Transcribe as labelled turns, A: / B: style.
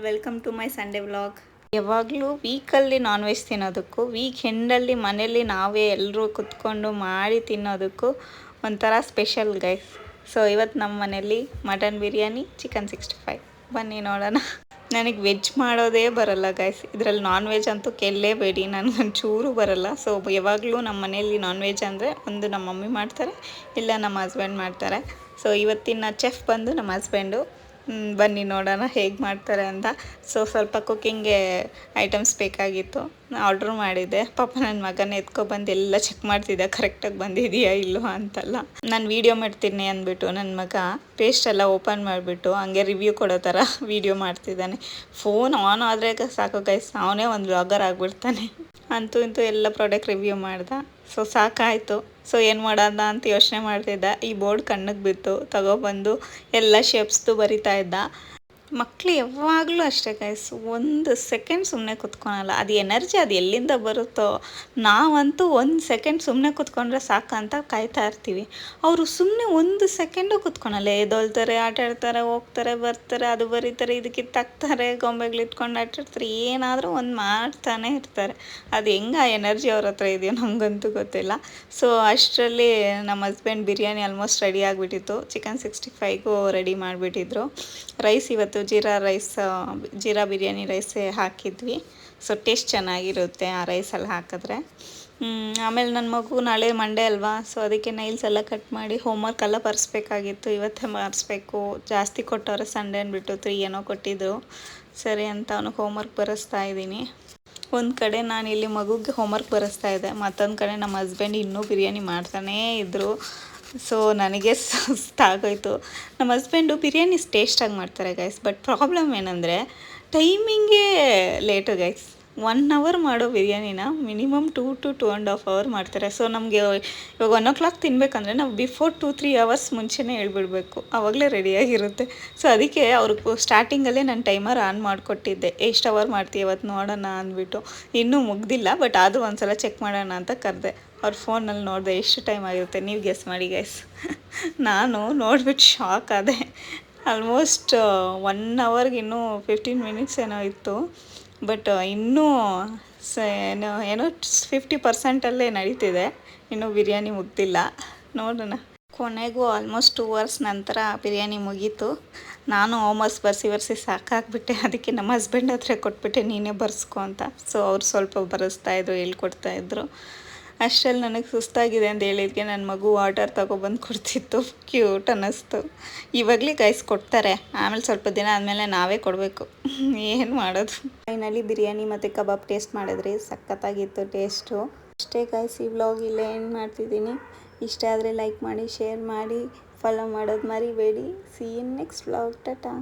A: Welcome to my Sunday vlog. ಯಾವಾಗಲೂ ವೀಕಲ್ಲಿ non veg ತಿನ್ನೋದಕ್ಕೂ weak ಎಂಡಲ್ಲಿ ಮನೇಲಿ ನಾವೇ ಎಲ್ಲರೂ ಕುತ್ಕೊಂಡು ಮಾಡಿ ತಿನ್ನೋದಕ್ಕೂ ಒಂಥರ ಸ್ಪೆಷಲ್ ಗೈಸ್. ಸೊ ಇವತ್ತು ನಮ್ಮ ಮನೇಲಿ ಮಟನ್ ಬಿರಿಯಾನಿ, ಚಿಕನ್ 65. ಬನ್ನಿ ನೋಡೋಣ. ನನಗೆ ವೆಜ್ ಮಾಡೋದೇ ಬರಲ್ಲ ಗೈಸ್. ಇದರಲ್ಲಿ ನಾನ್ ವೆಜ್ ಅಂತೂ ಕೇಳಲೇಬೇಡಿ, ನನಗೊಂಚೂರು ಬರಲ್ಲ. ಸೊ ಯಾವಾಗಲೂ ನಮ್ಮ ಮನೇಲಿ ನಾನ್ ವೆಜ್ ಅಂದರೆ ಒಂದು ನಮ್ಮ ಮಮ್ಮಿ ಮಾಡ್ತಾರೆ, ಇಲ್ಲ ನಮ್ಮ ಹಸ್ಬೆಂಡ್ ಮಾಡ್ತಾರೆ. ಸೊ ಇವತ್ತಿನ ಚೆಫ್ ಬಂದು ನಮ್ಮ ಹಸ್ಬೆಂಡು. ಬನ್ನಿ ನೋಡೋಣ ಹೇಗೆ ಮಾಡ್ತಾರೆ ಅಂತ. ಸೊ ಸ್ವಲ್ಪ ಕುಕ್ಕಿಂಗ್ಗೆ ಐಟಮ್ಸ್ ಬೇಕಾಗಿತ್ತು, ಆರ್ಡ್ರ್ ಮಾಡಿದ್ದೆ. ಪಾಪ ನನ್ನ ಮಗನ ಎತ್ಕೊಬಂದು ಎಲ್ಲ ಚೆಕ್ ಮಾಡ್ತಿದ್ದೆ ಕರೆಕ್ಟಾಗಿ ಬಂದಿದೆಯಾ ಇಲ್ವಾ ಅಂತೆಲ್ಲ. ನಾನು ವೀಡಿಯೋ ಮಾಡ್ತೀನಿ ಅಂದ್ಬಿಟ್ಟು ನನ್ನ ಮಗ ಪೇಸ್ಟ್ ಎಲ್ಲ ಓಪನ್ ಮಾಡಿಬಿಟ್ಟು ಹಂಗೆ ರಿವ್ಯೂ ಕೊಡೋ ಥರ ವೀಡಿಯೋ ಮಾಡ್ತಿದ್ದಾನೆ. ಫೋನ್ ಆನ್ ಆದರೆ ಸಾಕು ಗೈಸ್, ಅವನೇ ಒಂದು ವ್ಲಾಗರ್ ಆಗಿಬಿಡ್ತಾನೆ. ಅಂತೂ ಇಂತೂ ಎಲ್ಲ ಪ್ರಾಡಕ್ಟ್ ರಿವ್ಯೂ ಮಾಡ್ದೆ. ಸೊ ಸಾಕಾಯಿತು. ಸೊ ಏನು ಮಾಡೋದ ಅಂತ ಯೋಚನೆ ಮಾಡ್ತಿದ್ದೆ. ಈ ಬೋರ್ಡ್ ಕಣ್ಣಿಗೆ ಬಿತ್ತು, ತಗೊಬಂದು ಎಲ್ಲ ಶೇಪ್ಸ್ದು ಬರಿತಾ ಇದ್ದ. ಮಕ್ಕಳು ಯಾವಾಗಲೂ ಅಷ್ಟೇ ಗೈಸ್, ಒಂದು ಸೆಕೆಂಡ್ ಸುಮ್ಮನೆ ಕುತ್ಕೊಳಲ್ಲ. ಅದು ಎನರ್ಜಿ ಅದು ಎಲ್ಲಿಂದ ಬರುತ್ತೋ. ನಾವಂತೂ ಒಂದು ಸೆಕೆಂಡ್ ಸುಮ್ಮನೆ ಕುತ್ಕೊಂಡ್ರೆ ಸಾಕಂತ ಕಾಯ್ತಾ ಇರ್ತೀವಿ. ಅವರು ಸುಮ್ಮನೆ ಒಂದು ಸೆಕೆಂಡು ಕುತ್ಕೊಳಲ್ಲ. ಎದ್ದೊಳ್ತಾರೆ, ಆಟ ಆಡ್ತಾರೆ, ಹೋಗ್ತಾರೆ, ಬರ್ತಾರೆ, ಅದು ಬರೀತಾರೆ, ಇದು ಕಿತ್ತಾಕ್ತಾರೆ, ಗೊಂಬೆಗಳು ಇಟ್ಕೊಂಡು ಆಟಾಡ್ತಾರೆ, ಏನಾದರೂ ಒಂದು ಮಾಡ್ತಾನೆ ಇರ್ತಾರೆ. ಅದು ಹೆಂಗೆ ಆ ಎನರ್ಜಿ ಅವ್ರ ಹತ್ರ ಇದೆಯೋ ನನಗಂತೂ ಗೊತ್ತಿಲ್ಲ. ಸೊ ಅಷ್ಟರಲ್ಲಿ ನಮ್ಮ ಹಸ್ಬೆಂಡ್ ಬಿರಿಯಾನಿ ಆಲ್ಮೋಸ್ಟ್ ರೆಡಿ ಆಗಿಬಿಟ್ಟಿತ್ತು. ಚಿಕನ್ 65ಗೂ ರೆಡಿ ಮಾಡಿಬಿಟ್ಟಿದ್ರು. ರೈಸ್ ಇವತ್ತು ಜೀರಾ ಬಿರಿಯಾನಿ ರೈಸೇ ಹಾಕಿದ್ವಿ. ಸೊ ಟೇಸ್ಟ್ ಚೆನ್ನಾಗಿರುತ್ತೆ ಆ ರೈಸಲ್ಲಿ ಹಾಕಿದ್ರೆ. ಆಮೇಲೆ ನನ್ನ ಮಗು ನಾಳೆ ಮಂಡೇ ಅಲ್ವಾ, ಸೊ ಅದಕ್ಕೆ ನೈಲ್ಸ್ ಎಲ್ಲ ಕಟ್ ಮಾಡಿ ಹೋಮ್ವರ್ಕ್ ಎಲ್ಲ ಬರೆಸ್ಬೇಕಾಗಿತ್ತು. ಇವತ್ತೇ ಬರೆಸ್ಬೇಕು. ಜಾಸ್ತಿ ಕೊಟ್ಟವ್ರೆ, ಸಂಡೇ ಅಂದ್ಬಿಟ್ಟು 3 ಏನೋ ಕೊಟ್ಟಿದ್ರು. ಸರಿ ಅಂತ ಅವನಿಗೆ ಹೋಮ್ವರ್ಕ್ ಬರೆಸ್ತಾ ಇದ್ದೀನಿ. ಒಂದು ಕಡೆ ನಾನು ಇಲ್ಲಿ ಮಗುಗೆ ಹೋಮ್ವರ್ಕ್ ಬರೆಸ್ತಾ ಇದ್ದೆ, ಮತ್ತೊಂದು ಕಡೆ ನಮ್ಮ ಹಸ್ಬೆಂಡ್ ಇನ್ನೂ ಬಿರಿಯಾನಿ ಮಾಡ್ತಾನೇ ಇದ್ದರು. ಸೊ ನನಗೆ ಸುಸ್ತಾಗೋಯ್ತು. ನಮ್ಮ ಹಸ್ಬೆಂಡು ಬಿರಿಯಾನಿ ಟೇಸ್ಟಾಗಿ ಮಾಡ್ತಾರೆ ಗೈಸ್, ಬಟ್ ಪ್ರಾಬ್ಲಮ್ ಏನಂದರೆ ಟೈಮಿಂಗೇ ಲೇಟು ಗೈಸ್. 1 ಅವರ್ ಮಾಡೋ ಬಿರಿಯಾನಿನ ಮಿನಿಮಮ್ 2 to 2.5 hour ಮಾಡ್ತಾರೆ. ಸೊ ನಮಗೆ ಇವಾಗ 1 o'clock ತಿನ್ನಬೇಕಂದ್ರೆ ನಾವು ಬಿಫೋರ್ 2-3 hours ಮುಂಚೆನೇ ಹೇಳ್ಬಿಡ್ಬೇಕು, ಆವಾಗಲೇ ರೆಡಿಯಾಗಿರುತ್ತೆ. ಸೊ ಅದಕ್ಕೆ ಅವ್ರಿಗೆ ಸ್ಟಾರ್ಟಿಂಗಲ್ಲೇ ನಾನು ಟೈಮರ್ ಆನ್ ಮಾಡಿಕೊಟ್ಟಿದ್ದೆ, ಎಷ್ಟು ಅವರ್ ಮಾಡ್ತೀವಿ ಇವತ್ತು ನೋಡೋಣ ಅಂದ್ಬಿಟ್ಟು. ಇನ್ನೂ ಮುಗ್ದಿಲ್ಲ, ಬಟ್ ಅದು ಒಂದು ಸಲ ಚೆಕ್ ಮಾಡೋಣ ಅಂತ ಕರೆದೆ. ಅವ್ರ ಫೋನಲ್ಲಿ ನೋಡಿದೆ ಎಷ್ಟು ಟೈಮ್ ಆಗಿರುತ್ತೆ, ನೀವು ಗೆಸ್ ಮಾಡಿ ಗೈಸ್. ನಾನು ನೋಡಿಬಿಟ್ಟು ಶಾಕ್ ಆದೆ. ಆಲ್ಮೋಸ್ಟ್ 1 hourಗೆ ಇನ್ನೂ 15 minutes ಏನೋ ಇತ್ತು, ಬಟ್ ಇನ್ನೂ ಏನೋ 50% ನಡೀತಿದೆ, ಇನ್ನೂ ಬಿರಿಯಾನಿ ಮುಗ್ದಿಲ್ಲ. ನೋಡೋಣ. ಕೊನೆಗೂ ಆಲ್ಮೋಸ್ಟ್ 2 hours ನಂತರ ಬಿರಿಯಾನಿ ಮುಗೀತು. ನಾನು ಹೋಮ್ವರ್ಕ್ಸ್ ಬರ್ಸಿ ಸಾಕಾಗ್ಬಿಟ್ಟೆ. ಅದಕ್ಕೆ ನಮ್ಮ ಹಸ್ಬೆಂಡ್ ಹತ್ರ ಕೊಟ್ಬಿಟ್ಟೆ, ನೀನೇ ಬರ್ಸ್ಕೊ ಅಂತ. ಸೊ ಅವ್ರು ಸ್ವಲ್ಪ ಬರೆಸ್ತಾಯಿದ್ರು, ಹೇಳ್ಕೊಡ್ತಾಯಿದ್ರು. ಅಷ್ಟರಲ್ಲಿ ನನಗೆ ಸುಸ್ತಾಗಿದೆ ಅಂತ ಹೇಳಿದ್ಕೆ ನನ್ನ ಮಗು ವಾಟರ್ ತಗೊಬಂದು ಕೊಡ್ತಿತ್ತು. ಕ್ಯೂಟ್ ಅನ್ನಿಸ್ತು. ಇವಾಗಲೇ ಗೈಸ್ ಕೊಡ್ತಾರೆ, ಆಮೇಲೆ ಸ್ವಲ್ಪ ದಿನ ಆದಮೇಲೆ ನಾವೇ ಕೊಡಬೇಕು. ಏನು ಮಾಡೋದು. ಫೈನಲಿ ಬಿರಿಯಾನಿ ಮತ್ತು ಕಬಾಬ್ ಟೇಸ್ಟ್ ಮಾಡಿದ್ರಿ, ಸಖತ್ತಾಗಿತ್ತು ಟೇಸ್ಟು. ಅಷ್ಟೇ ಗೈಸ್, ಈ ವ್ಲಾಗ್ ಇಲ್ಲೇ ಎಂಡ್ ಮಾಡ್ತಿದ್ದೀನಿ. ಇಷ್ಟ ಆದರೆ ಲೈಕ್ ಮಾಡಿ, ಶೇರ್ ಮಾಡಿ, ಫಾಲೋ ಮಾಡೋದು ಮರಿಬೇಡಿ. ಸಿ ಇನ್ ನೆಕ್ಸ್ಟ್ ವ್ಲಾಗ್. ಟಾಟಾ.